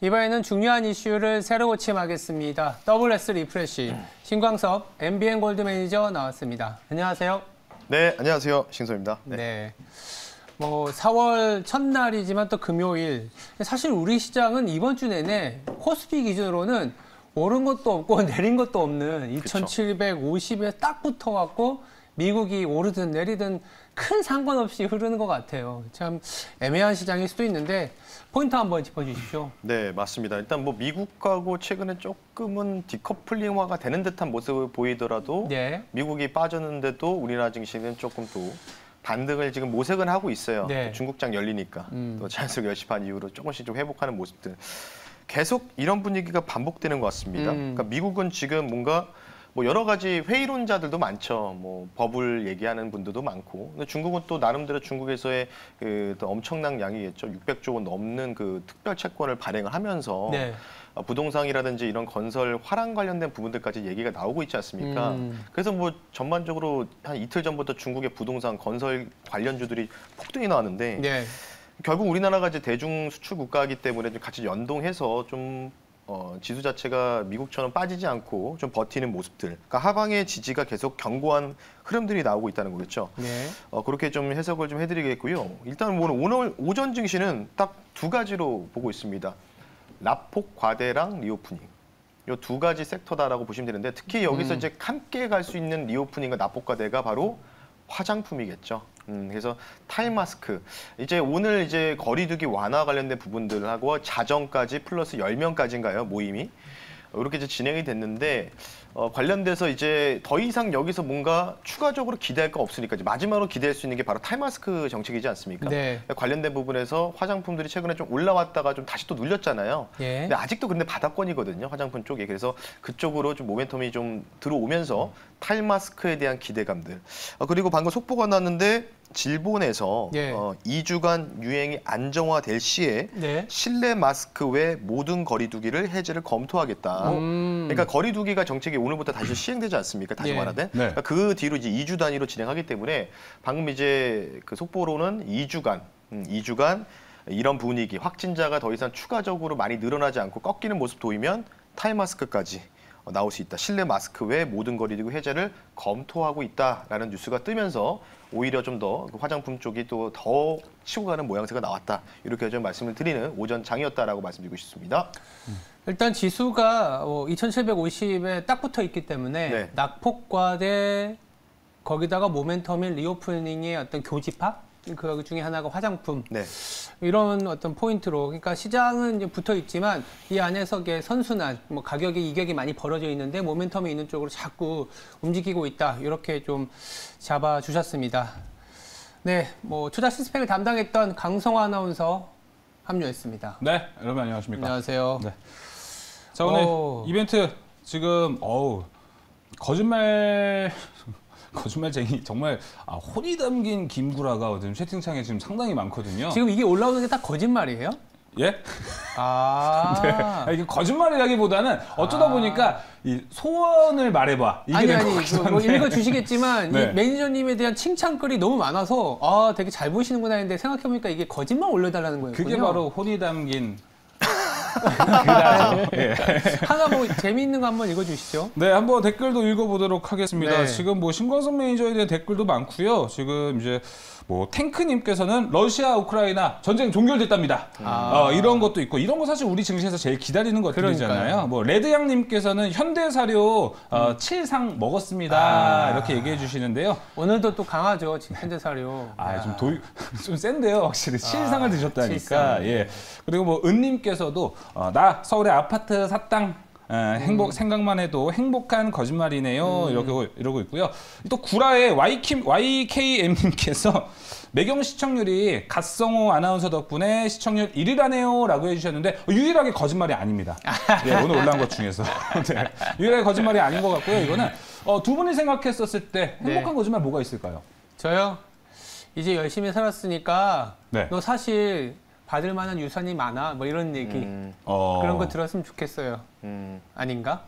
이번에는 중요한 이슈를 새로 고침하겠습니다. WS 리프레시 신광섭 MBN 골드 매니저 나왔습니다. 안녕하세요. 네, 안녕하세요. 신소입니다. 네. 뭐 4월 첫날이지만 또 금요일. 사실 우리 시장은 이번 주 내내 코스피 기준으로는 오른 것도 없고 내린 것도 없는 2750에 딱 붙어갖고 미국이 오르든 내리든 큰 상관없이 흐르는 것 같아요. 참 애매한 시장일 수도 있는데 포인트 한번 짚어주십시오. 네, 맞습니다. 일단 뭐 미국하고 최근에 조금은 디커플링화가 되는 듯한 모습을 보이더라도 네. 미국이 빠졌는데도 우리나라 증시는 조금 또 반등을 지금 모색은 하고 있어요. 네. 또 중국장 열리니까 또 자연스럽게 열시판 이후로 조금씩 좀 회복하는 모습들. 계속 이런 분위기가 반복되는 것 같습니다. 그러니까 미국은 지금 뭔가 뭐 여러 가지 회의론자들도 많죠. 뭐 버블 얘기하는 분들도 많고. 근데 중국은 또 나름대로 중국에서의 또 엄청난 양이겠죠. 600조 원 넘는 그 특별 채권을 발행을 하면서 네. 부동산이라든지 이런 건설 화랑 관련된 부분들까지 얘기가 나오고 있지 않습니까? 그래서 뭐 전반적으로 한 이틀 전부터 중국의 부동산 건설 관련주들이 폭등이 나왔는데 네. 결국 우리나라가 이제 대중 수출 국가이기 때문에 좀 같이 연동해서 좀 지수 자체가 미국처럼 빠지지 않고 좀 버티는 모습들. 그러니까 하방의 지지가 계속 견고한 흐름들이 나오고 있다는 거겠죠. 네. 그렇게 좀 해석을 좀 해드리겠고요. 일단 오늘 오전 증시는 딱 두 가지로 보고 있습니다. 라폭 과대랑 리오프닝. 이 두 가지 섹터다라고 보시면 되는데 특히 여기서 이제 함께 갈 수 있는 리오프닝과 라폭 과대가 바로 화장품이겠죠. 그래서 타임 마스크. 이제 오늘 이제 거리두기 완화 관련된 부분들하고 자정까지 플러스 10명까지인가요, 모임이? 이렇게 이제 진행이 됐는데 관련돼서 이제 더 이상 여기서 뭔가 추가적으로 기대할 거 없으니까 이제 마지막으로 기대할 수 있는 게 바로 타임 마스크 정책이지 않습니까? 네. 관련된 부분에서 화장품들이 최근에 좀 올라왔다가 좀 다시 또 눌렸잖아요. 예. 근데 아직도 근데 바닥권이거든요, 화장품 쪽에. 그래서 그쪽으로 좀 모멘텀이 좀 들어오면서 타임 마스크에 대한 기대감들. 그리고 방금 속보가 났는데 질본에서 예. 2주간 유행이 안정화될 시에 네. 실내 마스크 외 모든 거리두기를 해제를 검토하겠다. 그러니까 거리두기가 정책이 오늘부터 다시 시행되지 않습니까? 다시 예. 말하되. 네. 그러니까 그 뒤로 이제 2주 단위로 진행하기 때문에 방금 이제 그 속보로는 2주간 이런 분위기, 확진자가 더 이상 추가적으로 많이 늘어나지 않고 꺾이는 모습 보이면 타임 마스크까지 나올 수 있다. 실내 마스크 외 모든 거리두기 해제를 검토하고 있다라는 뉴스가 뜨면서 오히려 좀 더 화장품 쪽이 또 더 치고 가는 모양새가 나왔다. 이렇게 좀 말씀을 드리는 오전 장이었다라고 말씀드리고 싶습니다. 일단 지수가 2750에 딱 붙어 있기 때문에 네. 낙폭과대 거기다가 모멘텀인 리오프닝의 어떤 교집합 그 중에 하나가 화장품. 네. 이런 어떤 포인트로, 그러니까 시장은 이제 붙어 있지만 이 안에서의 선순환, 뭐 가격이 이격이 많이 벌어져 있는데 모멘텀이 있는 쪽으로 자꾸 움직이고 있다. 이렇게 좀 잡아 주셨습니다. 네, 뭐 투자 시스펙을 담당했던 강성화 아나운서 합류했습니다. 네, 여러분 안녕하십니까? 안녕하세요. 네. 자, 오늘 이벤트 지금 거짓말쟁이 정말 혼이 담긴 김구라가 지금 채팅창에 지금 상당히 많거든요. 지금 이게 올라오는 게 다 거짓말이에요? 예? 네. 이게 거짓말이라기보다는 어쩌다 보니까 이 소원을 말해봐. 이게 아니 뭐 읽어주시겠지만 네. 이 매니저님에 대한 칭찬글이 너무 많아서 되게 잘 보시는구나 했는데 생각해보니까 이게 거짓말 올려달라는 거예요. 그게 바로 혼이 담긴 그다죠. 예. 하나 뭐 재미있는 거 한번 읽어주시죠. 네, 한번 댓글도 읽어보도록 하겠습니다. 네. 지금 뭐 신광섭 매니저에 대한 댓글도 많고요. 지금 이제 뭐 탱크님께서는 러시아 우크라이나 전쟁 종결됐답니다. 이런 것도 있고 이런 거 사실 우리 증시에서 제일 기다리는 것들이잖아요. 그러니까요. 뭐 레드양님께서는 현대사료 7상 먹었습니다. 이렇게 얘기해 주시는데요. 오늘도 또 강하죠, 현대사료. 좀 센데요, 확실히 7상을 드셨다니까. 7상. 예. 그리고 뭐 은님께서도 나 서울에 아파트 샀당. 생각만 해도 행복한 거짓말이네요. 이러고 있고요. 또 구라의 YKM님께서 매경 시청률이 갓성호 아나운서 덕분에 시청률 1위라네요 라고 해주셨는데 유일하게 거짓말이 아닙니다. 네, 오늘 올라온 것 중에서 네, 유일하게 거짓말이 아닌 것 같고요. 이거는 두 분이 생각했었을 때 행복한 거짓말 뭐가 있을까요? 저요? 이제 열심히 살았으니까 네. 너 사실 받을 만한 유산이 많아 뭐 이런 얘기 그런 거 들었으면 좋겠어요. 아닌가?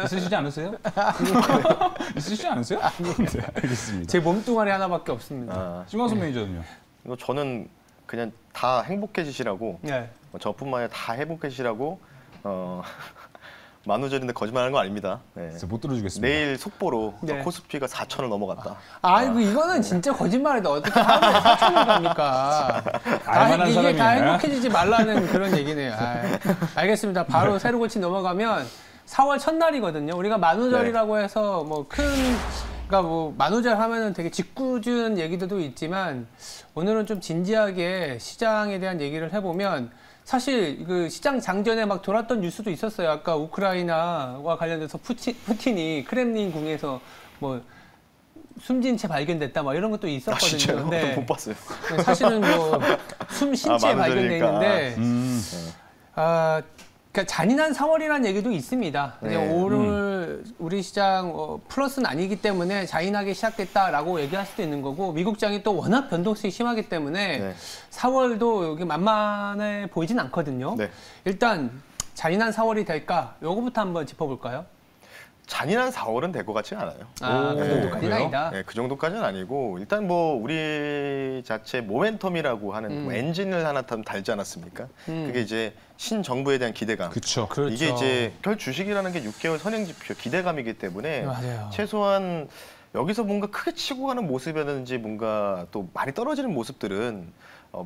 있으시지 않으세요? 있으시지 않으세요? 네, 알겠습니다. 제 몸뚱아리 하나밖에 없습니다. 신광섭 매니저는요? 이거 저는 그냥 다 행복해지시라고 네. 저뿐만 아니라 다 행복해지시라고 만우절인데 거짓말하는 거 아닙니다. 네. 진짜 못 들어주겠습니다. 내일 속보로 네. 코스피가 4천을 넘어갔다. 아이고 이거는 진짜 거짓말이다. 어떻게 하루에 4천을 갑니까? 알만한 이게 다 사람이네. 행복해지지 말라는 그런 얘기네요. 알겠습니다. 바로 새로 고친 넘어가면 4월 첫날이거든요. 우리가 만우절이라고 해서 뭐 그러니까 뭐 만우절 하면은 되게 짓궂은 얘기들도 있지만 오늘은 좀 진지하게 시장에 대한 얘기를 해보면 사실 그 시장 장전에 막 돌았던 뉴스도 있었어요. 아까 우크라이나와 관련돼서 푸틴이 크렘린 궁에서 뭐 숨진 채 발견됐다 막 이런 것도 있었거든요. 진짜요? 네. 못 봤어요. 사실은 뭐 숨쉰 채 발견돼 있는데 그러니까 잔인한 4월이라는 얘기도 있습니다. 네. 오늘 우리 시장 플러스는 아니기 때문에 잔인하게 시작됐다라고 얘기할 수도 있는 거고 미국장이 또 워낙 변동성이 심하기 때문에 네. 4월도 여기 만만해 보이진 않거든요. 네. 일단 잔인한 4월이 될까? 요거부터 한번 짚어볼까요? 잔인한 4월은 될 것 같지는 않아요. 그 정도까지는 그래요? 아니다. 네, 그 정도까지는 아니고 일단 뭐 우리 자체 모멘텀이라고 하는 뭐 엔진을 하나 달지 않았습니까? 그게 이제 신정부에 대한 기대감. 그렇죠. 그렇죠. 이게 이제 결 주식이라는 게 6개월 선행 지표 기대감이기 때문에 맞아요. 최소한 여기서 뭔가 크게 치고 가는 모습이라든지 뭔가 또 많이 떨어지는 모습들은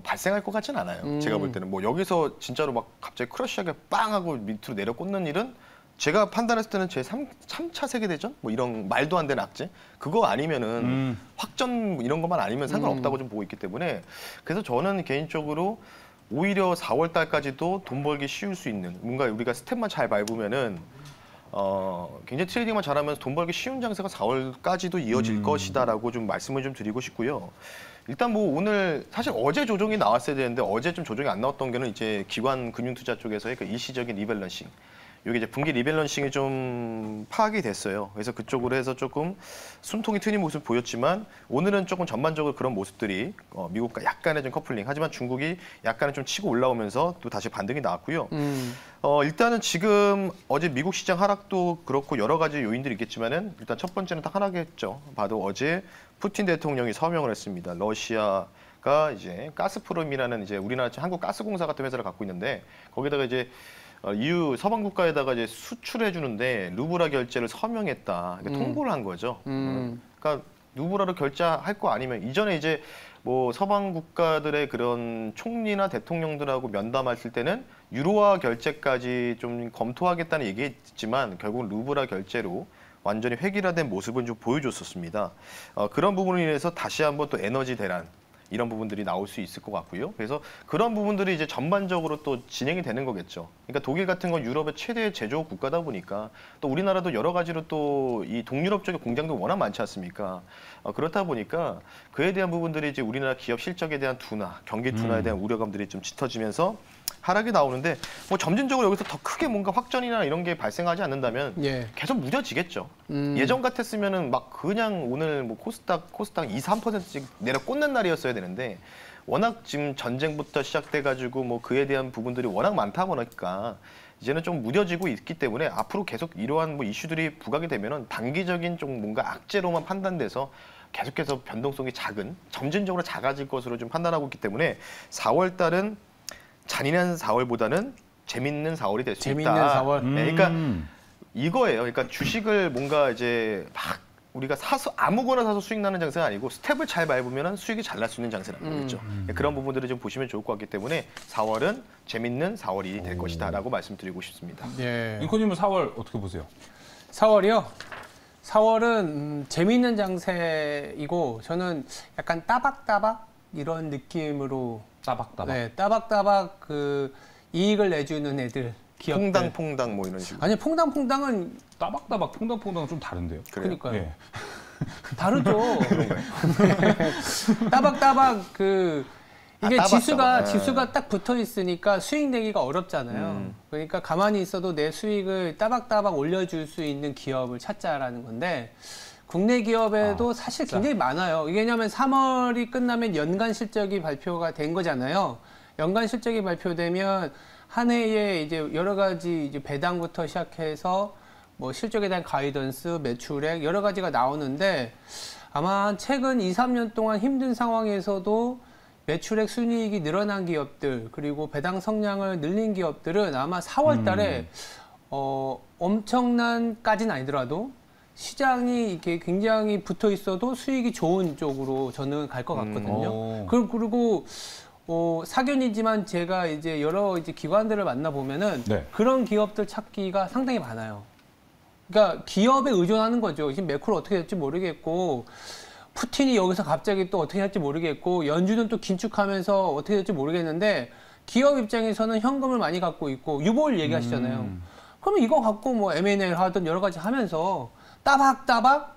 발생할 것 같지는 않아요. 제가 볼 때는 뭐 여기서 진짜로 막 갑자기 크러쉬하게 빵 하고 밑으로 내려 꽂는 일은 제가 판단했을 때는 제 3차 세계대전? 뭐 이런 말도 안 되는 악재? 그거 아니면은 확전 이런 것만 아니면 상관없다고 좀 보고 있기 때문에 그래서 저는 개인적으로 오히려 4월 달까지도 돈 벌기 쉬울 수 있는 뭔가 우리가 스텝만 잘 밟으면은 굉장히 트레이딩만 잘하면서 돈 벌기 쉬운 장세가 4월까지도 이어질 것이다라고 좀 말씀을 좀 드리고 싶고요. 일단 뭐 오늘 사실 어제 조정이 나왔어야 되는데 어제 좀 조정이 안 나왔던 게는 이제 기관 금융투자 쪽에서의 그 일시적인 리밸런싱. 여기 이제 분기 리밸런싱이 좀 파악이 됐어요. 그래서 그쪽으로 해서 조금 숨통이 트인 모습을 보였지만 오늘은 조금 전반적으로 그런 모습들이 미국과 약간의 좀 커플링. 하지만 중국이 약간은 좀 치고 올라오면서 또 다시 반등이 나왔고요. 일단은 지금 어제 미국 시장 하락도 그렇고 여러 가지 요인들이 있겠지만은 일단 첫 번째는 딱 하나겠죠. 봐도 어제 푸틴 대통령이 서명을 했습니다. 러시아가 이제 가스프롬이라는 이제 우리나라 한국가스공사 같은 회사를 갖고 있는데 거기다가 이제 EU 서방 국가에다가 이제 수출해 주는데 루브라 결제를 서명했다. 그러니까 통보를 한 거죠. 그러니까 루브라로 결제할 거 아니면 이전에 이제 뭐 서방 국가들의 그런 총리나 대통령들하고 면담했을 때는 유로화 결제까지 좀 검토하겠다는 얘기했지만 결국 루브라 결제로 완전히 획일화된 모습을 좀 보여줬었습니다. 그런 부분으로 인해서 다시 한번 또 에너지 대란 이런 부분들이 나올 수 있을 것 같고요. 그래서 그런 부분들이 이제 전반적으로 또 진행이 되는 거겠죠. 그러니까 독일 같은 건 유럽의 최대 제조업 국가다 보니까 또 우리나라도 여러 가지로 또 이 동유럽 쪽의 공장도 워낙 많지 않습니까? 그렇다 보니까 그에 대한 부분들이 이제 우리나라 기업 실적에 대한 둔화, 경기 둔화에 대한 우려감들이 좀 짙어지면서 하락이 나오는데 뭐 점진적으로 여기서 더 크게 뭔가 확전이나 이런 게 발생하지 않는다면 계속 무뎌지겠죠. 예전 같았으면은 막 그냥 오늘 뭐 코스닥 2, 3%씩 내려 꽂는 날이었어야 되는데 워낙 지금 전쟁부터 시작돼가지고 뭐 그에 대한 부분들이 워낙 많다 보니까 이제는 좀 무뎌지고 있기 때문에 앞으로 계속 이러한 뭐 이슈들이 부각이 되면은 단기적인 좀 뭔가 악재로만 판단돼서 계속해서 변동성이 작은 점진적으로 작아질 것으로 좀 판단하고 있기 때문에 4월 달은 잔인한 4월보다는 재밌는 4월이 될 수 있다. 재밌는 4월. 네, 그러니까 이거예요. 그러니까 주식을 뭔가 이제 막 우리가 사서 아무거나 사서 수익 나는 장세가 아니고 스텝을 잘 밟으면 수익이 잘 날 수 있는 장세라는 거겠죠. 그런 부분들을 좀 보시면 좋을 것 같기 때문에 4월은 재밌는 4월이 될 것이다라고 말씀드리고 싶습니다. 예. 잉코님은 4월 어떻게 보세요? 4월이요? 4월은 재미있는 장세이고 저는 약간 따박따박 이런 느낌으로 따박따박. 네, 따박따박 그 이익을 내주는 애들 기업들. 퐁당퐁당 뭐 이런 식으로. 아니 퐁당퐁당은 따박따박, 퐁당퐁당은 좀 다른데요. 그러니까요. 예. 다르죠. 따박따박 그 이게 따박따박. 지수가 딱 붙어 있으니까 수익 내기가 어렵잖아요. 그러니까 가만히 있어도 내 수익을 따박따박 올려줄 수 있는 기업을 찾자라는 건데 국내 기업에도 사실 굉장히 많아요. 왜냐하면 3월이 끝나면 연간 실적이 발표가 된 거잖아요. 연간 실적이 발표되면 한 해에 이제 여러 가지 이제 배당부터 시작해서 뭐 실적에 대한 가이던스, 매출액 여러 가지가 나오는데 아마 최근 2, 3년 동안 힘든 상황에서도 매출액 순이익이 늘어난 기업들 그리고 배당 성량을 늘린 기업들은 아마 4월 달에 엄청난까지는 아니더라도 시장이 이렇게 굉장히 붙어 있어도 수익이 좋은 쪽으로 저는 갈 것 같거든요. 그리고 사견이지만 제가 이제 여러 이제 기관들을 만나 보면은 네. 그런 기업들 찾기가 상당히 많아요. 그러니까 기업에 의존하는 거죠. 지금 매크로 어떻게 될지 모르겠고 푸틴이 여기서 갑자기 또 어떻게 할지 모르겠고 연준은 또 긴축하면서 어떻게 될지 모르겠는데 기업 입장에서는 현금을 많이 갖고 있고 유보를 얘기하시잖아요. 그러면 이거 갖고 뭐 M&A를 하든 여러 가지 하면서 따박따박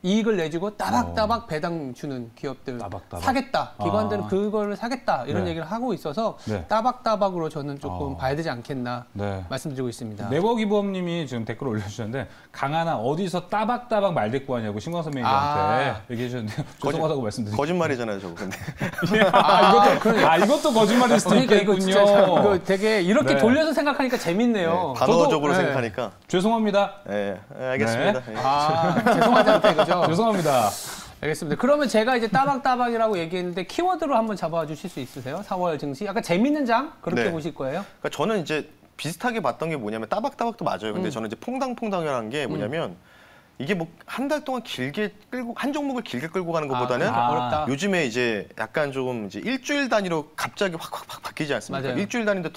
이익을 내주고 따박따박 배당 주는 기업들 따박따박. 사겠다. 기관들은 그거를 사겠다. 이런 네. 얘기를 하고 있어서 네. 따박따박으로 저는 조금 봐야 되지 않겠나 네. 말씀드리고 있습니다. 네버기범님이 지금 댓글 올려주셨는데 강하나 어디서 따박따박 말대꾸 하냐고 신광선 매니저한테 얘기해 주셨는데 죄송하다고 말씀드립니다. 거짓말이잖아요, 저거. 근데. 이것도 거짓말일 수도 그러니까 이거 있겠군요. 진짜 이거 되게 이렇게 네. 돌려서 생각하니까 재밌네요. 단어적으로 저도- 생각하니까. 죄송합니다. 네, 알겠습니다. 네. 예. 죄송하지 않다 이거죠. 죄송합니다. 알겠습니다. 그러면 제가 이제 따박따박이라고 얘기했는데 키워드로 한번 잡아 주실 수 있으세요? 4월 증시. 약간 재밌는 장 그렇게 네. 보실 거예요? 그러니까 저는 이제 비슷하게 봤던 게 뭐냐면 따박따박도 맞아요. 근데 저는 이제 퐁당퐁당이라는 게 뭐냐면 이게 뭐 한 달 동안 길게 끌고 한 종목을 길게 끌고 가는 것보다는 어렵다. 요즘에 이제 약간 좀 이제 일주일 단위로 갑자기 확 바뀌지 않습니까? 맞아요. 일주일 단위인데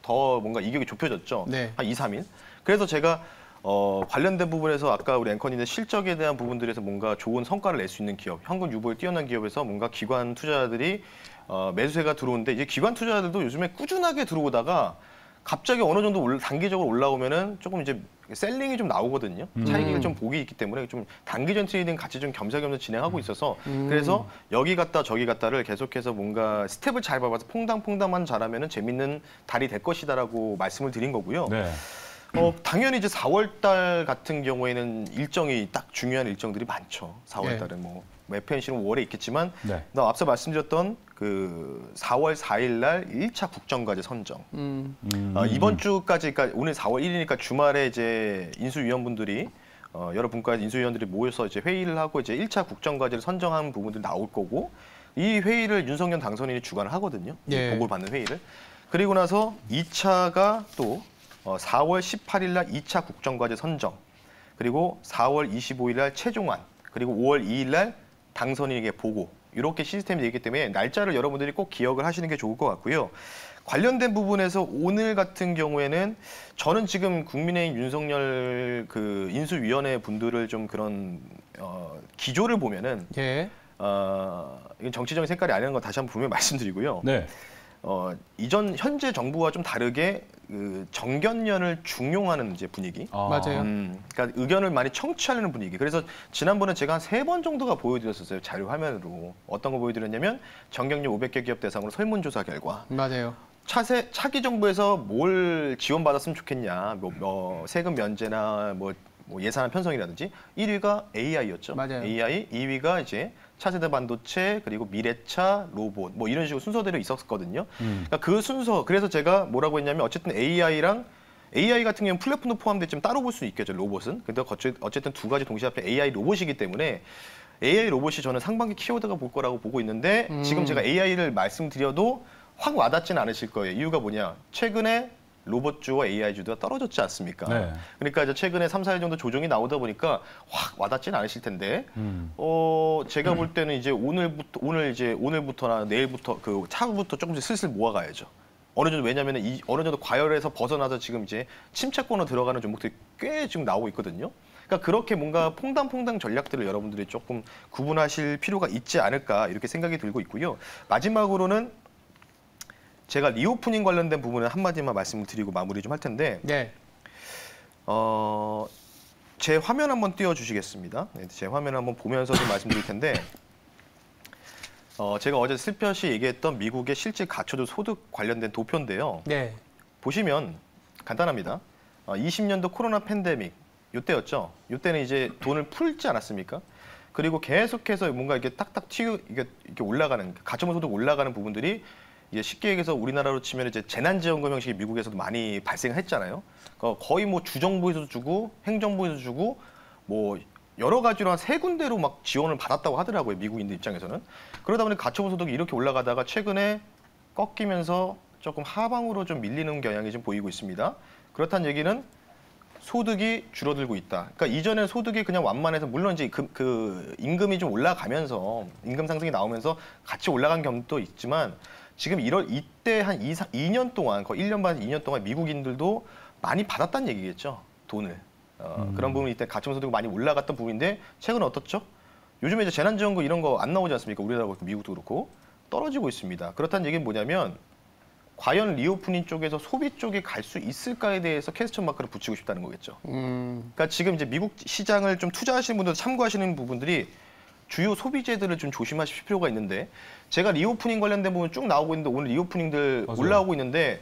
더 뭔가 이격이 좁혀졌죠. 네. 한 2, 3일. 그래서 제가 관련된 부분에서 아까 우리 앵커님의 실적에 대한 부분들에서 뭔가 좋은 성과를 낼 수 있는 기업, 현금 유보에 뛰어난 기업에서 뭔가 기관 투자자들이 매수세가 들어오는데 이제 기관 투자자들도 요즘에 꾸준하게 들어오다가 갑자기 어느 정도 단기적으로 올라오면은 조금 이제 셀링이 좀 나오거든요. 차익을 좀 보기 있기 때문에 좀 단기전 트레이딩 같이 좀 겸사겸사 진행하고 있어서 그래서 여기 갔다 저기 갔다를 계속해서 뭔가 스텝을 잘 밟아서 퐁당퐁당만 잘하면은 재밌는 달이 될 것이다라고 말씀을 드린 거고요. 네. 당연히 이제 4월 달 같은 경우에는 일정이 딱 중요한 일정들이 많죠. 4월 달은 뭐 FNC는 5월에 있겠지만 네. 나 앞서 말씀드렸던 그 4월 4일 날 1차 국정과제 선정. 이번 주까지, 그러니까 오늘 4월 1일이니까 주말에 이제 인수위원분들이 여러 분과의 인수위원들이 모여서 이제 회의를 하고 이제 1차 국정과제를 선정한 부분들이 나올 거고 이 회의를 윤석열 당선인이 주관을 하거든요. 예. 보고를 받는 회의를. 그리고 나서 2차가 또 4월 18일 날 2차 국정과제 선정, 그리고 4월 25일 날 최종안, 그리고 5월 2일 날 당선인에게 보고 이렇게 시스템이 되기 때문에 날짜를 여러분들이 꼭 기억을 하시는 게 좋을 것 같고요. 관련된 부분에서 오늘 같은 경우에는 저는 지금 국민의힘 윤석열 그 인수위원회 분들을 좀 그런 기조를 보면은 예. 이건 정치적인 색깔이 아니라는 거 다시 한번 분명히 말씀드리고요. 네. 이전 현재 정부와 좀 다르게 그 정견연을 중용하는 이제 분위기. 맞아요. 그러니까 의견을 많이 청취하려는 분위기. 그래서 지난번에 제가 한 3번 정도가 보여드렸었어요. 자료 화면으로. 어떤 거 보여드렸냐면 정경련 500개 기업 대상으로 설문조사 결과. 맞아요. 차기 정부에서 뭘 지원받았으면 좋겠냐. 뭐 세금 면제나 뭐 예산안 편성이라든지 1위가 AI였죠. 맞아요. AI, 2위가 이제 차세대 반도체, 그리고 미래차, 로봇 뭐 이런 식으로 순서대로 있었거든요. 그러니까 그 순서, 그래서 제가 뭐라고 했냐면 어쨌든 AI 같은 경우는 플랫폼도 포함됐지만 따로 볼 수 있겠죠, 로봇은. 근데 어쨌든 두 가지 동시에 합해 AI 로봇이기 때문에 AI 로봇이 저는 상반기 키워드가 볼 거라고 보고 있는데 지금 제가 AI를 말씀드려도 확 와닿지는 않으실 거예요. 이유가 뭐냐? 최근에 로봇주와 AI주가 떨어졌지 않습니까? 네. 그러니까 이제 최근에 3, 4일 정도 조정이 나오다 보니까 확 와닿지는 않으실 텐데, 제가 볼 때는 이제 오늘부터나 내일부터 그 차후부터 조금씩 슬슬 모아가야죠. 어느 정도, 왜냐면은 어느 정도 과열에서 벗어나서 지금 이제 침체권으로 들어가는 종목들이 꽤 지금 나오고 있거든요. 그러니까 그렇게 뭔가 퐁당퐁당 전략들을 여러분들이 조금 구분하실 필요가 있지 않을까 이렇게 생각이 들고 있고요. 마지막으로는 제가 리오프닝 관련된 부분은 한마디만 말씀을 드리고 마무리 좀 할 텐데, 네. 제 화면 한번 띄워주시겠습니다. 네, 제 화면 한번 보면서 좀 말씀드릴 텐데, 제가 어제 슬며시 얘기했던 미국의 실질 가처분 소득 관련된 도표인데요. 네. 보시면 간단합니다. 20년도 코로나 팬데믹 이때였죠. 이때는 이제 돈을 풀지 않았습니까? 그리고 계속해서 뭔가 이게 딱딱 이게 올라가는 가처분 소득 올라가는 부분들이 이제 쉽게 얘기해서 우리나라로 치면 이제 재난지원금 형식이 미국에서도 많이 발생했잖아요. 거의 뭐 주정부에서도 주고 행정부에서도 주고 뭐 여러 가지로 한 3군데로 막 지원을 받았다고 하더라고요. 미국인들 입장에서는. 그러다 보니 가처분 소득이 이렇게 올라가다가 최근에 꺾이면서 조금 하방으로 좀 밀리는 경향이 좀 보이고 있습니다. 그렇다는 얘기는 소득이 줄어들고 있다. 그러니까 이전에 소득이 그냥 완만해서 물론 이제 그 임금이 좀 올라가면서 임금 상승이 나오면서 같이 올라간 경우도 있지만 지금 이때 한 2년 동안 거의 1년 반 2년 동안 미국인들도 많이 받았다는 얘기겠죠. 돈을. 그런 부분이 이때 가처분 소득이 많이 올라갔던 부분인데 최근에 어떻죠? 요즘에 이제 재난지원금 이런 거 안 나오지 않습니까? 우리나라도 그렇고 미국도 그렇고 떨어지고 있습니다. 그렇다는 얘기는 뭐냐면 과연 리오프닝 쪽에서 소비 쪽에 갈 수 있을까에 대해서 퀘스천 마크를 붙이고 싶다는 거겠죠. 그러니까 지금 이제 미국 시장을 좀 투자하시는 분들 참고하시는 부분들이 주요 소비재들을 좀 조심하실 필요가 있는데 제가 리오프닝 관련된 부분 쭉 나오고 있는데 오늘 리오프닝들 맞아요. 올라오고 있는데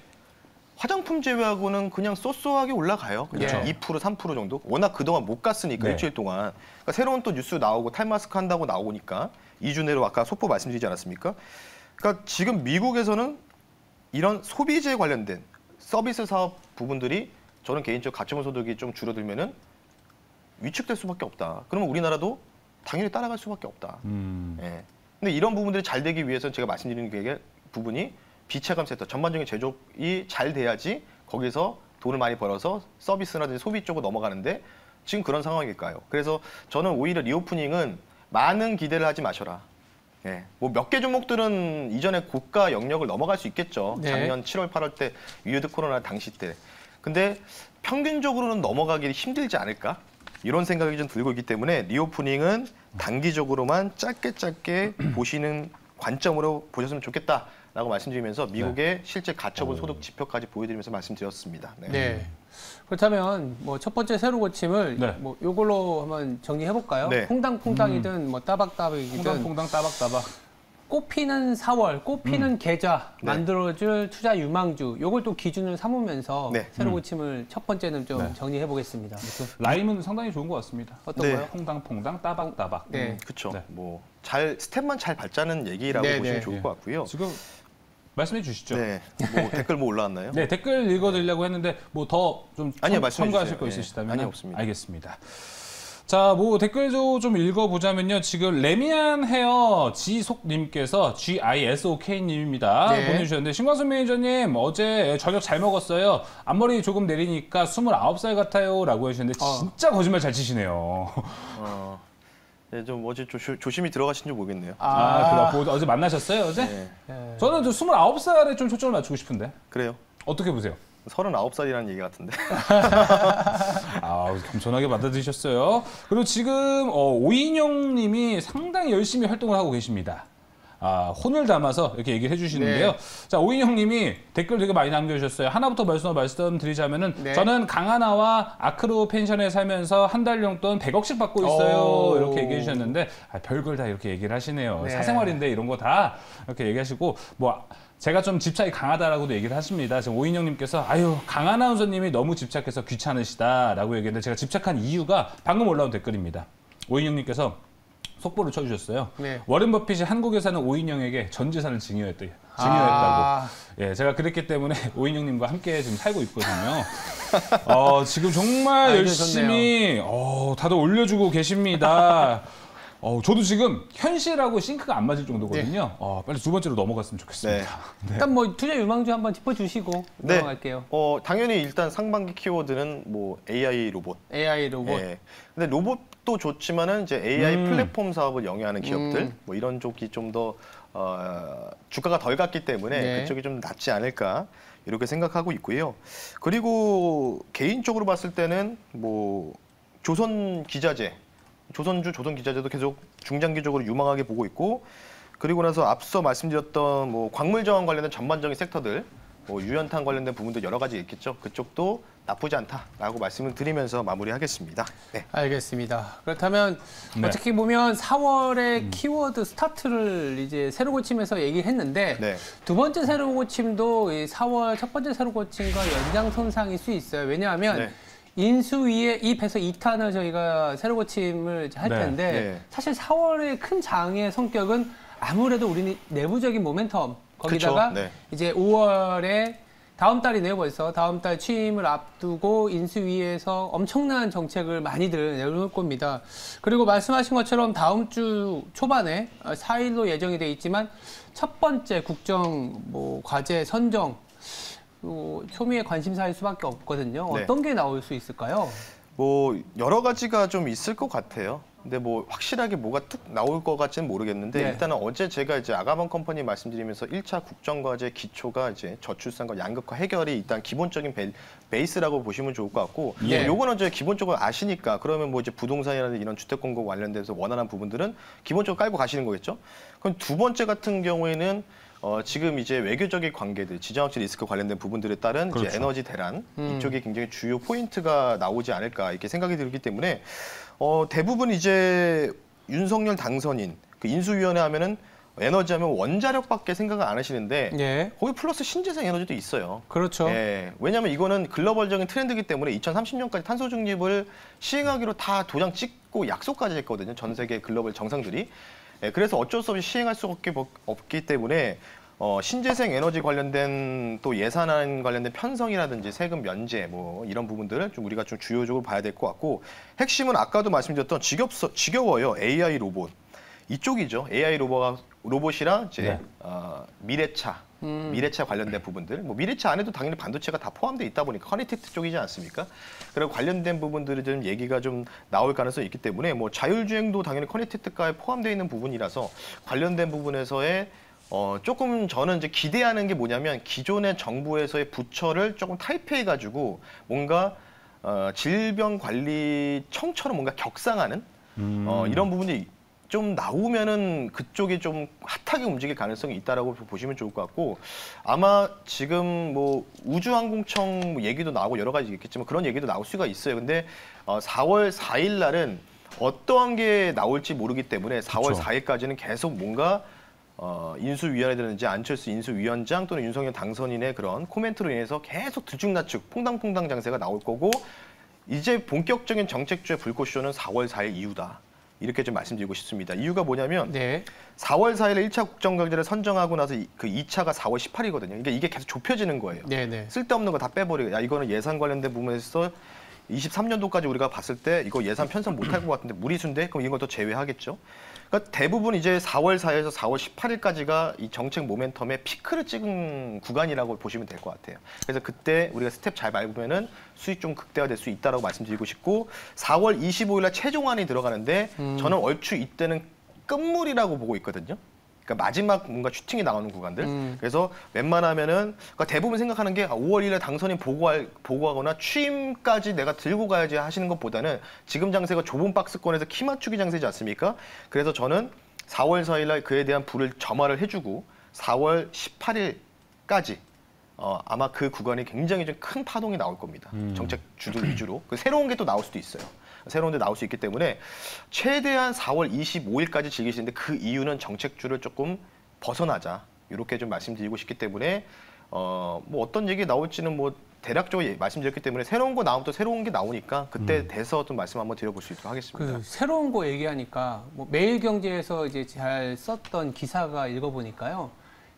화장품 제외하고는 그냥 쏘쏘하게 올라가요. 그냥 예. 2% 3% 정도. 워낙 그동안 못 갔으니까 네. 일주일 동안. 그러니까 새로운 또 뉴스 나오고 탈마스크 한다고 나오니까 2주 내로 아까 속보 말씀드리지 않았습니까? 그러니까 지금 미국에서는 이런 소비재 관련된 서비스 사업 부분들이 저는 개인적으로 가처분 소득이 좀 줄어들면은 위축될 수밖에 없다. 그러면 우리나라도 당연히 따라갈 수밖에 없다. 예. 근데 이런 부분들이 잘 되기 위해서는 제가 말씀드리는 게 부분이 비체감 섹터 전반적인 제조업이 잘 돼야지 거기서 돈을 많이 벌어서 서비스라든지 소비 쪽으로 넘어가는데 지금 그런 상황일까요? 그래서 저는 오히려 리오프닝은 많은 기대를 하지 마셔라. 예, 뭐 몇 개 종목들은 이전에 고가 영역을 넘어갈 수 있겠죠. 네. 작년 7월, 8월 때 위드 코로나 당시 때. 근데 평균적으로는 넘어가기 힘들지 않을까? 이런 생각이 좀 들고 있기 때문에 리오프닝은 단기적으로만 짧게 보시는 관점으로 보셨으면 좋겠다라고 말씀드리면서 미국의 실제 가처분 소득 지표까지 보여드리면서 말씀드렸습니다. 네. 네. 그렇다면 뭐 첫 번째 세로 고침을 네. 뭐 요걸로 한번 정리해 볼까요? 네. 퐁당퐁당이든 뭐 따박따박이든 퐁당퐁당 따박따박. 꽃피는 4월, 꽃피는 계좌 네. 만들어줄 투자 유망주 요걸 또 기준을 삼으면서 네. 세로 고침을 첫 번째는 좀 네. 정리해 보겠습니다. 라임은 상당히 좋은 것 같습니다. 어떤 네. 거요? 퐁당퐁당 따박따박. 네. 그렇죠. 네. 뭐 잘 스텝만 잘 밟자는 얘기라고 네, 보시면 네. 좋을 것 같고요. 지금 말씀해 주시죠. 네. 뭐 댓글 뭐 올라왔나요? 네, 댓글 읽어드리려고 했는데 뭐 더 좀 아니요, 말씀해 첨가하실 주세요. 거 예. 있으시다면 아니요, 없습니다. 알겠습니다. 자, 뭐 댓글도 좀 읽어보자면요. 지금 레미안 헤어 지속님께서 GISOK님입니다. 네. 보내주셨는데 신광순 매니저님 어제 저녁 잘 먹었어요. 앞머리 조금 내리니까 29살 같아요. 라고 해주셨는데 진짜 거짓말 잘 치시네요. 네, 좀 어제 조심히 들어가신지 모르겠네요. 그래. 어제 만나셨어요? 어제? 네. 저는 저 29살에 좀 초점을 맞추고 싶은데. 그래요. 어떻게 보세요? 39살이라는 얘기 같은데. 겸손하게 받아들이셨어요. 그리고 지금 오인영 님이 상당히 열심히 활동을 하고 계십니다. 혼을 담아서 이렇게 얘기를 해주시는데요. 네. 자, 오인영 님이 댓글 되게 많이 남겨주셨어요. 하나부터 말씀드리자면은 네. 저는 강하나와 아크로 펜션에 살면서 한 달 용돈 100억씩 받고 있어요. 오. 이렇게 얘기해 주셨는데 별걸 다 이렇게 얘기를 하시네요. 네. 사생활인데 이런 거 다 이렇게 얘기하시고 뭐 제가 좀 집착이 강하다라고도 얘기를 하십니다. 지금 오인영님께서 강 아나운서님이 너무 집착해서 귀찮으시다라고 얘기했는데 제가 집착한 이유가 방금 올라온 댓글입니다. 오인영님께서 속보를 쳐주셨어요. 네. 워렌 버핏이 한국에 사는 오인영에게 전 재산을 증여했다고. 예, 제가 그랬기 때문에 오인영님과 함께 지금 살고 있거든요. 지금 정말 아이디어 열심히 다들 올려주고 계십니다. 저도 지금 현실하고 싱크가 안 맞을 정도거든요. 빨리 두 번째로 넘어갔으면 좋겠습니다. 일단 뭐 투자 유망주 한번 짚어주시고 네. 넘어갈게요. 당연히 일단 상반기 키워드는 뭐 AI 로봇. AI 로봇. 예. 근데 로봇도 좋지만은 이제 AI 플랫폼 사업을 영위하는 기업들 뭐 이런 쪽이 좀 더 주가가 덜 갔기 때문에 네. 그쪽이 좀 낫지 않을까 이렇게 생각하고 있고요. 그리고 개인적으로 봤을 때는 뭐 조선 기자재, 조선 기자재도 계속 중장기적으로 유망하게 보고 있고 그리고 나서 앞서 말씀드렸던 뭐 광물 저항 관련된 전반적인 섹터들, 뭐 유연탄 관련된 부분도 여러 가지 있겠죠. 그쪽도 나쁘지 않다라고 말씀을 드리면서 마무리하겠습니다. 네. 알겠습니다. 그렇다면 네. 어떻게 보면 4월의 키워드 스타트를 이제 세로 고침에서 얘기했는데 네. 두 번째 세로 고침도 이 4월 첫 번째 세로 고침과 연장선상일 수 있어요. 왜냐하면 네. 인수위의 2에서 2탄을 저희가 세로 고침을 할 네. 텐데 네. 사실 4월의 큰 장의 성격은 아무래도 우리 내부적인 모멘텀 거기다가 그쵸. 네. 이제 5월에 다음 달이네요, 벌써. 다음 달 취임을 앞두고 인수위에서 엄청난 정책을 많이들 내놓을 겁니다. 그리고 말씀하신 것처럼 다음 주 초반에 4일로 예정이 돼 있지만 첫 번째 국정 과제 선정 초미의 관심사일 수밖에 없거든요. 네. 어떤 게 나올 수 있을까요? 뭐 여러 가지가 좀 있을 것 같아요. 근데 뭐 확실하게 뭐가 툭 나올 것 같지는 모르겠는데 네. 일단은 어제 제가 이제 아가방 컴퍼니 말씀드리면서 1차 국정과제 기초가 이제 저출산과 양극화 해결이 일단 기본적인 베이스라고 보시면 좋을 것 같고 예. 요거는 이제 기본적으로 아시니까 그러면 뭐 이제 부동산이라든지 이런 주택 공급 관련돼서 원활한 부분들은 기본적으로 깔고 가시는 거겠죠. 그럼 두 번째 같은 경우에는 지금 이제 외교적인 관계들, 지정학적 리스크 관련된 부분들에 따른 그렇죠. 이제 에너지 대란 이쪽이 굉장히 주요 포인트가 나오지 않을까 이렇게 생각이 들기 때문에 대부분 이제 윤석열 당선인 그 인수위원회 하면은 에너지 하면 원자력밖에 생각을 안 하시는데 예. 거기 플러스 신재생 에너지도 있어요. 그렇죠. 예, 왜냐하면 이거는 글로벌적인 트렌드이기 때문에 2030년까지 탄소 중립을 시행하기로 다 도장 찍고 약속까지 했거든요. 전 세계 글로벌 정상들이. 예, 그래서 어쩔 수 없이 시행할 수밖에 없기 때문에 신재생 에너지 관련된 또 예산안 관련된 편성이라든지 세금 면제 뭐 이런 부분들을 좀 우리가 좀 주요적으로 봐야 될 것 같고 핵심은 아까도 말씀드렸던 지겨워요. AI 로봇 이쪽이죠. AI 로봇이랑 이제 네. 미래차 관련된 부분들, 뭐 미래차 안에도 당연히 반도체가 다 포함되어 있다 보니까 커넥티드 쪽이지 않습니까? 그리고 관련된 부분들이 좀 얘기가 좀 나올 가능성이 있기 때문에 뭐 자율주행도 당연히 커넥티드가에 포함되어 있는 부분이라서 관련된 부분에서의 조금 저는 이제 기대하는 게 뭐냐면 기존의 정부에서의 부처를 조금 타이페해가지고 뭔가 질병관리청처럼 뭔가 격상하는 이런 부분이 좀 나오면은 그쪽이 좀 핫하게 움직일 가능성이 있다라고 보시면 좋을 것 같고 아마 지금 뭐 우주항공청 얘기도 나오고 여러 가지 있겠지만 그런 얘기도 나올 수가 있어요. 근데 4월 4일 날은 어떠한 게 나올지 모르기 때문에 4월 그렇죠. 4일까지는 계속 뭔가 인수위원회라든지 안철수 인수위원장 또는 윤석열 당선인의 그런 코멘트로 인해서 계속 들쭉날쭉 퐁당퐁당 장세가 나올 거고 이제 본격적인 정책주의 불꽃쇼는 4월 4일 이후다. 이렇게 좀 말씀드리고 싶습니다. 이유가 뭐냐면 네. 4월 4일에 1차 국정과제를 선정하고 나서 그 2차가 4월 18일이거든요. 그러니까 이게 계속 좁혀지는 거예요. 네네. 쓸데없는 거 다 빼버리고 야 이거는 예산 관련된 부분에서 23년도까지 우리가 봤을 때 이거 예산 편성 못할 것 같은데 무리수인데 그럼 이건 또 제외하겠죠. 그러니까 대부분 이제 4월 4일에서 4월 18일까지가 이 정책 모멘텀의 피크를 찍은 구간이라고 보시면 될 것 같아요. 그래서 그때 우리가 스텝 잘 밟으면은 수익 좀 극대화될 수 있다라고 말씀드리고 싶고 4월 25일날 최종안이 들어가는데 저는 얼추 이때는 끝물이라고 보고 있거든요. 그러니까 마지막 뭔가 슈팅이 나오는 구간들. 그래서 웬만하면은 그러니까 대부분 생각하는 게 5월 1일에 당선인 보고하거나 취임까지 내가 들고 가야지 하시는 것보다는 지금 장세가 좁은 박스권에서 키 맞추기 장세지 않습니까? 그래서 저는 4월 4일날 그에 대한 불을 점화를 해주고 4월 18일까지 아마 그 구간이 굉장히 좀 큰 파동이 나올 겁니다. 정책 주들 위주로. 새로운 게 또 나올 수도 있어요. 새로운 데 나올 수 있기 때문에 최대한 4월 25일까지 즐기시는데 그 이유는 정책주를 조금 벗어나자. 이렇게 좀 말씀드리고 싶기 때문에 뭐 어떤 얘기 나올지는 뭐 대략적으로 말씀드렸기 때문에 새로운 거 나오면 또 새로운 게 나오니까 그때 돼서 좀 말씀 한번 드려볼 수 있도록 하겠습니다. 그 새로운 거 얘기하니까 뭐 매일경제에서 이제 잘 썼던 기사가 읽어보니까요.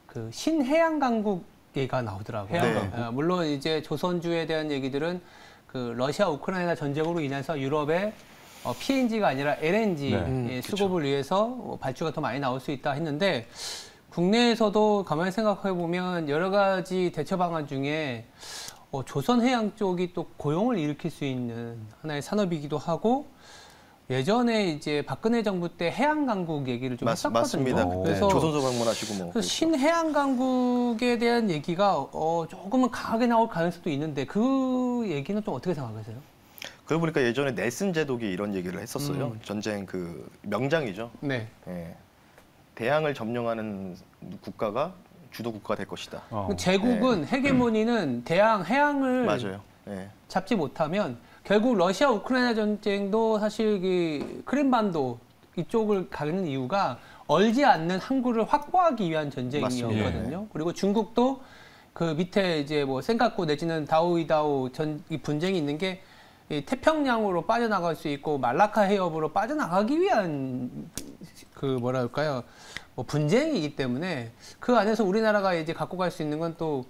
그 신해양 강국 얘기가 나오더라고요. 네. 물론 이제 조선주에 대한 얘기들은 그 러시아 우크라이나 전쟁으로 인해서 유럽에 PNG가 아니라 LNG 네, 수급을 위해서 발주가 더 많이 나올 수 있다 했는데 국내에서도 가만히 생각해 보면 여러 가지 대처 방안 중에 조선해양 쪽이 또 고용을 일으킬 수 있는 하나의 산업이기도 하고 예전에 이제 박근혜 정부 때 해양 강국 얘기를 좀 했었거든요. 맞습니다. 그래서 조선소 방문하시고 뭐. 그래서 신해양 강국에 대한 얘기가 조금은 강하게 나올 가능성도 있는데 그 얘기는 좀 어떻게 생각하세요? 그러고 보니까 예전에 넬슨 제독이 이런 얘기를 했었어요. 전쟁 그 명장이죠. 네. 예. 대양을 점령하는 국가가 주도 국가가 될 것이다. 제국은 헤게모니는 대양 해양을 맞아요. 예. 잡지 못하면 결국 러시아 우크라이나 전쟁도 사실 그 크림반도 이쪽을 가는 이유가 얼지 않는 항구를 확보하기 위한 전쟁이었거든요. 그리고 중국도 그 밑에 이제 뭐 센카쿠 내지는 다오이다오 이 분쟁이 있는 게 이 태평양으로 빠져나갈 수 있고 말라카 해협으로 빠져나가기 위한 그 뭐랄까요 뭐 분쟁이기 때문에 그 안에서 우리나라가 이제 갖고 갈 수 있는 건 또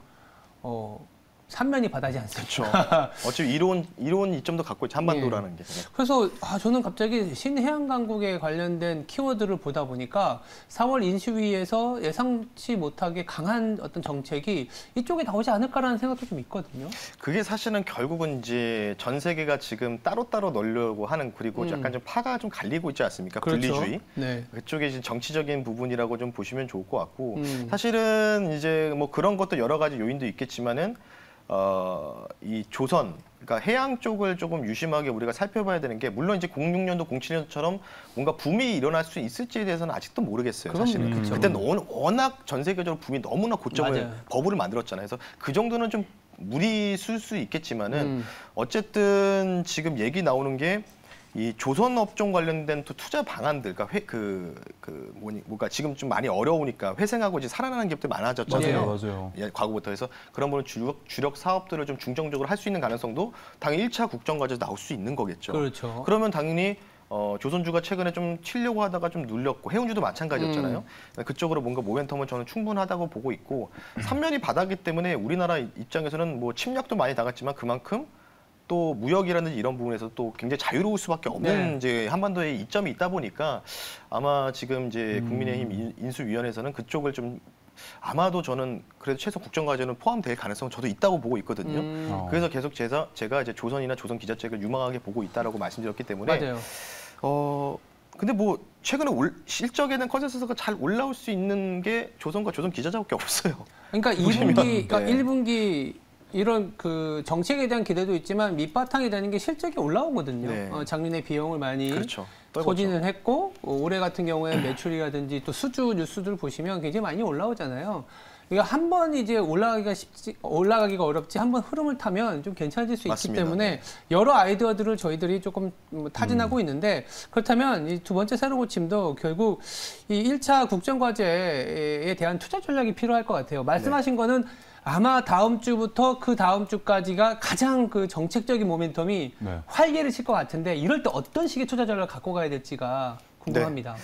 삼면이 바다지 않습니까? 그렇죠. 어차피 이론 이점도 갖고 있죠. 한반도라는 게. 그래서 저는 갑자기 신해양강국에 관련된 키워드를 보다 보니까 4월 인수위에서 예상치 못하게 강한 어떤 정책이 이쪽에 나오지 않을까라는 생각도 좀 있거든요. 그게 사실은 결국은 이제 전 세계가 지금 따로따로 놀려고 하는 그리고 약간 좀 파가 좀 갈리고 있지 않습니까? 그렇죠. 분리주의. 네. 그쪽에 이제 정치적인 부분이라고 좀 보시면 좋을 것 같고 사실은 이제 뭐 그런 것도 여러 가지 요인도 있겠지만은 이 조선, 그러니까 해양 쪽을 조금 유심하게 우리가 살펴봐야 되는 게 물론 이제 06년도, 07년처럼 뭔가 붐이 일어날 수 있을지에 대해서는 아직도 모르겠어요. 사실은. 그쵸. 그때는 워낙 전 세계적으로 붐이 너무나 고점을 맞아요. 버블을 만들었잖아요. 그래서 그 정도는 좀 무리 쓸 수 있겠지만은 어쨌든 지금 얘기 나오는 게 이 조선 업종 관련된 또 투자 방안들, 그러니까 뭔가 지금 좀 많이 어려우니까 회생하고 이제 살아나는 기업들 많아졌잖아요. 맞아요. 예, 과거부터 해서 그런 부분 주력 사업들을 좀 중점적으로 할 수 있는 가능성도 당연히 1차 국정과제에서 나올 수 있는 거겠죠. 그렇죠. 그러면 당연히 조선주가 최근에 좀 튀려고 하다가 좀 눌렸고 해운주도 마찬가지였잖아요. 그쪽으로 뭔가 모멘텀은 저는 충분하다고 보고 있고 삼면이 바닥이기 때문에 우리나라 입장에서는 뭐 침략도 많이 나갔지만 그만큼 또 무역이라든지 이런 부분에서 또 굉장히 자유로울 수밖에 없는 네. 이제 한반도에 이점이 있다 보니까 아마 지금 이제 국민의힘 인수위원회에서는 그쪽을 좀 아마도 저는 그래도 최소 국정과제는 포함될 가능성은 저도 있다고 보고 있거든요. 그래서 계속 제가 이제 조선이나 조선 기자책을 유망하게 보고 있다라고 말씀드렸기 때문에 맞아요. 근데 뭐 최근에 실적에는 컨센서스가 잘 올라올 수 있는 게 조선과 조선 기자자밖에 없어요. 그러니까 보시면, 2분기, 그러니까 네. 1분기 이런 그 정책에 대한 기대도 있지만 밑바탕이 되는 게 실적이 올라오거든요. 네. 작년에 비용을 많이 그렇죠. 소진을 했고 올해 같은 경우에 매출이라든지 또 수주 뉴스들 보시면 굉장히 많이 올라오잖아요. 이거 한 번 이제 올라가기가 어렵지 한 번 흐름을 타면 좀 괜찮아질 수 맞습니다. 있기 때문에 여러 아이디어들을 저희들이 조금 타진하고 있는데 그렇다면 이 두 번째 새로 고침도 결국 이 1차 국정과제에 대한 투자 전략이 필요할 것 같아요. 말씀하신 거는 아마 다음 주부터 그 다음 주까지가 가장 그 정책적인 모멘텀이 네. 활기를 칠 것 같은데 이럴 때 어떤 식의 투자 전략을 갖고 가야 될지가 궁금합니다.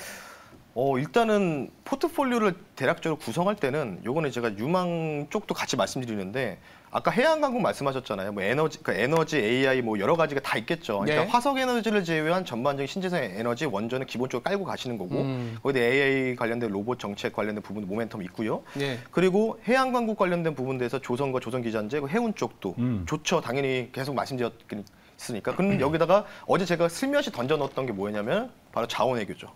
일단은 포트폴리오를 대략적으로 구성할 때는 요거는 제가 유망 쪽도 같이 말씀드리는데 아까 해양강국 말씀하셨잖아요. 뭐 에너지, AI 뭐 여러 가지가 다 있겠죠. 그러니까 네. 화석 에너지를 제외한 전반적인 신재생 에너지 원전은 기본적으로 깔고 가시는 거고 거기다 AI 관련된 로봇 정책 관련된 부분도 모멘텀 있고요. 네. 그리고 해양강국 관련된 부분에서 조선과 조선기자재, 해운 쪽도 좋죠. 당연히 계속 말씀드렸으니까. 그럼 여기다가 어제 제가 슬며시 던져 넣었던 게 뭐였냐면 바로 자원외교죠.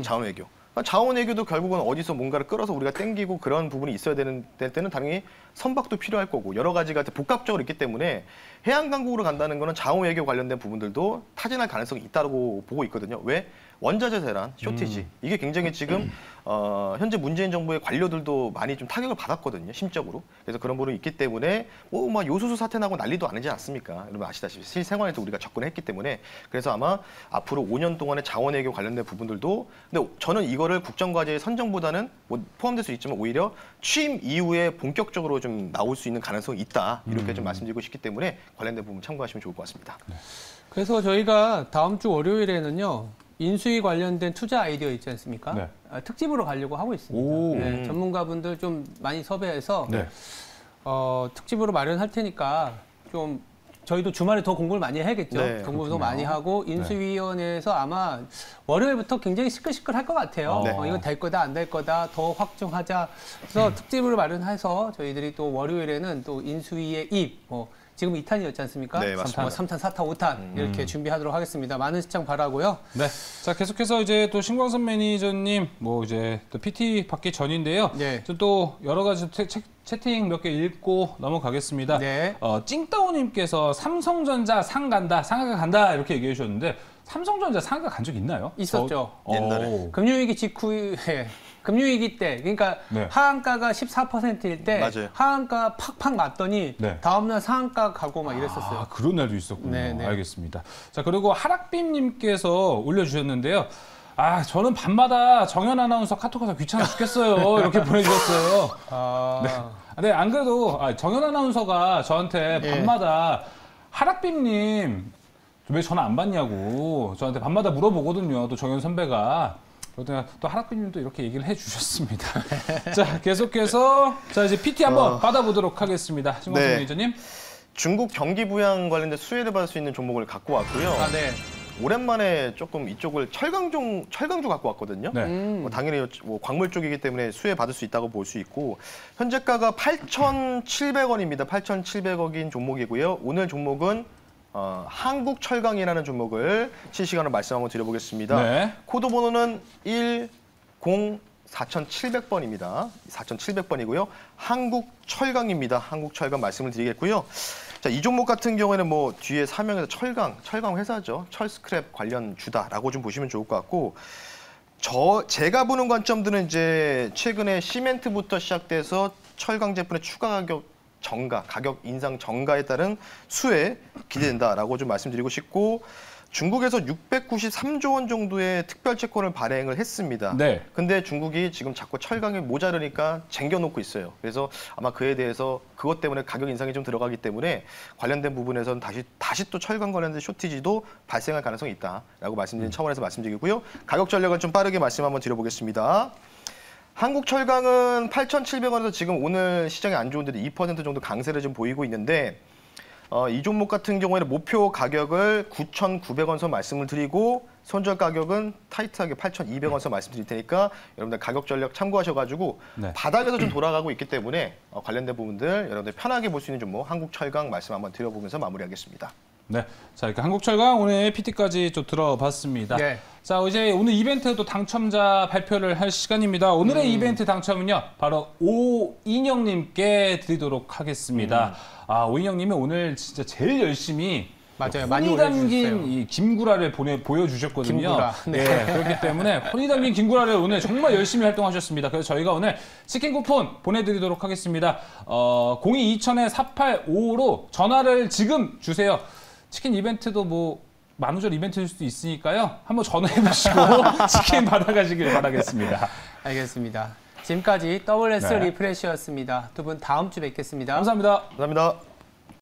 자원외교. 자원외교도 결국은 어디서 뭔가를 끌어서 우리가 땡기고 그런 부분이 있어야 될 때는 당연히 선박도 필요할 거고 여러 가지가 복합적으로 있기 때문에 해양강국으로 간다는 거는 자원외교 관련된 부분들도 타진할 가능성이 있다고 보고 있거든요. 왜? 원자재 대란, 쇼티지. 이게 굉장히 지금 현재 문재인 정부의 관료들도 많이 좀 타격을 받았거든요. 심적으로. 그래서 그런 부분이 있기 때문에 막 요소수 사태 나고 난리도 아니지 않습니까? 여러분 아시다시피 실생활에도 우리가 접근했기 때문에 그래서 아마 앞으로 5년 동안의 자원외교 관련된 부분들도 근데 저는 이거를 국정과제의 선정보다는 뭐 포함될 수 있지만 오히려 취임 이후에 본격적으로 좀 나올 수 있는 가능성이 있다. 이렇게 좀 말씀드리고 싶기 때문에 관련된 부분 참고하시면 좋을 것 같습니다. 그래서 저희가 다음 주 월요일에는요. 인수위 관련된 투자 아이디어 있지 않습니까? 네. 특집으로 가려고 하고 있습니다. 오. 네, 전문가분들 좀 많이 섭외해서 네. 특집으로 마련할 테니까 좀 저희도 주말에 더 공부를 많이 해야겠죠. 네, 공부도 그렇군요. 많이 하고 인수위원회에서 아마 월요일부터 굉장히 시끌시끌할 것 같아요. 네. 이거 될 거다 안 될 거다 더 확정하자. 그래서 특집을 마련해서 저희들이 또 월요일에는 또 인수위의 지금 2탄이었지 않습니까? 네, 맞습니다. 3탄, 4탄, 5탄 이렇게 준비하도록 하겠습니다. 많은 시청 바라고요. 네. 자, 계속해서 이제 또 신광선 매니저님, 뭐 이제 또 PT 받기 전인데요. 네. 또 여러 가지 채팅 몇 개 읽고 넘어가겠습니다. 네. 찡따오님께서 삼성전자 상가가 간다 이렇게 얘기해 주셨는데 삼성전자 상가 간 적 있나요? 있었죠. 옛날에. 금융위기 직후에 금융위기 때 그러니까 네. 하한가가 14%일 때 맞아요. 하한가 팍팍 맞더니 네. 다음날 상한가 가고 막 이랬었어요. 아, 그런 날도 있었군요. 네, 네. 알겠습니다. 자, 그리고 하락빔님께서 올려주셨는데요. 아, 저는 밤마다 정연 아나운서 카톡 와서 귀찮아 죽겠어요. 이렇게 보내주셨어요. 네, 안 그래도 정연 아나운서가 저한테 예. 밤마다 하락빔님 왜 전화 안 받냐고 저한테 밤마다 물어보거든요. 또 정연 선배가. 또 하락비님도 이렇게 얘기를 해주셨습니다. 자, 계속해서 자 이제 PT 한번 받아보도록 하겠습니다. 신광석 네. 매니저님. 중국 경기 부양 관련된 수혜를 받을 수 있는 종목을 갖고 왔고요. 아, 네. 오랜만에 조금 이쪽을 철강주 갖고 왔거든요. 네. 당연히 뭐 광물 쪽이기 때문에 수혜 받을 수 있다고 볼 수 있고 현재가가 8,700원입니다. 8,700억인 종목이고요. 오늘 종목은 한국철강이라는 종목을 실시간으로 말씀 한번 드려보겠습니다. 네. 코드 번호는 104,700번입니다. 4,700번이고요. 한국철강입니다. 한국철강 말씀을 드리겠고요. 자, 이 종목 같은 경우에는 뭐 뒤에 사명에서 철강 회사죠. 철스크랩 관련 주다라고 좀 보시면 좋을 것 같고 제가 보는 관점들은 이제 최근에 시멘트부터 시작돼서 철강 제품의 추가 가격 인상 정가에 따른 수혜 기대된다라고 좀 말씀드리고 싶고 중국에서 693조 원 정도의 특별 채권을 발행을 했습니다. 네. 근데 중국이 지금 자꾸 철강이 모자르니까 쟁겨놓고 있어요. 그래서 아마 그에 대해서 그것 때문에 가격 인상이 좀 들어가기 때문에 관련된 부분에서는 다시 또 철강 관련된 쇼티지도 발생할 가능성이 있다라고 말씀드린 차원에서 말씀드리고요. 가격 전략을 좀 빠르게 말씀 한번 드려보겠습니다. 한국철강은 8,700원에서 지금 오늘 시장이 안 좋은데 2% 정도 강세를 좀 보이고 있는데 이 종목 같은 경우에는 목표 가격을 9,900원 선 말씀을 드리고 손절 가격은 타이트하게 8,200원 선 말씀드릴 테니까 여러분들 가격 전략 참고하셔가지고 네. 바닥에서 좀 돌아가고 있기 때문에 관련된 부분들 여러분들 편하게 볼 수 있는 종목 한국철강 말씀 한번 드려보면서 마무리하겠습니다. 네, 자 이렇게 한국철강 오늘 PT까지 좀 들어봤습니다. 네. 자 이제 오늘 이벤트도 당첨자 발표를 할 시간입니다. 오늘의 이벤트 당첨은요 바로 오인영님께 드리도록 하겠습니다. 오인영님이 오늘 진짜 제일 열심히 맞아요. 많이 혼이 담긴 올려주셨어요. 이 김구라를 보여주셨거든요. 김구라. 네. 그렇기 때문에 혼이 담긴 김구라를 오늘 정말 열심히 활동하셨습니다. 그래서 저희가 오늘 치킨 쿠폰 보내드리도록 하겠습니다. 0220-4855로 전화를 지금 주세요. 치킨 이벤트도 뭐 만우절 이벤트일 수도 있으니까요. 한번 전화해보시고 치킨 받아가시길 바라겠습니다. 알겠습니다. 지금까지 WS 네. 리프레시였습니다. 두 분 다음 주 뵙겠습니다. 감사합니다. 감사합니다.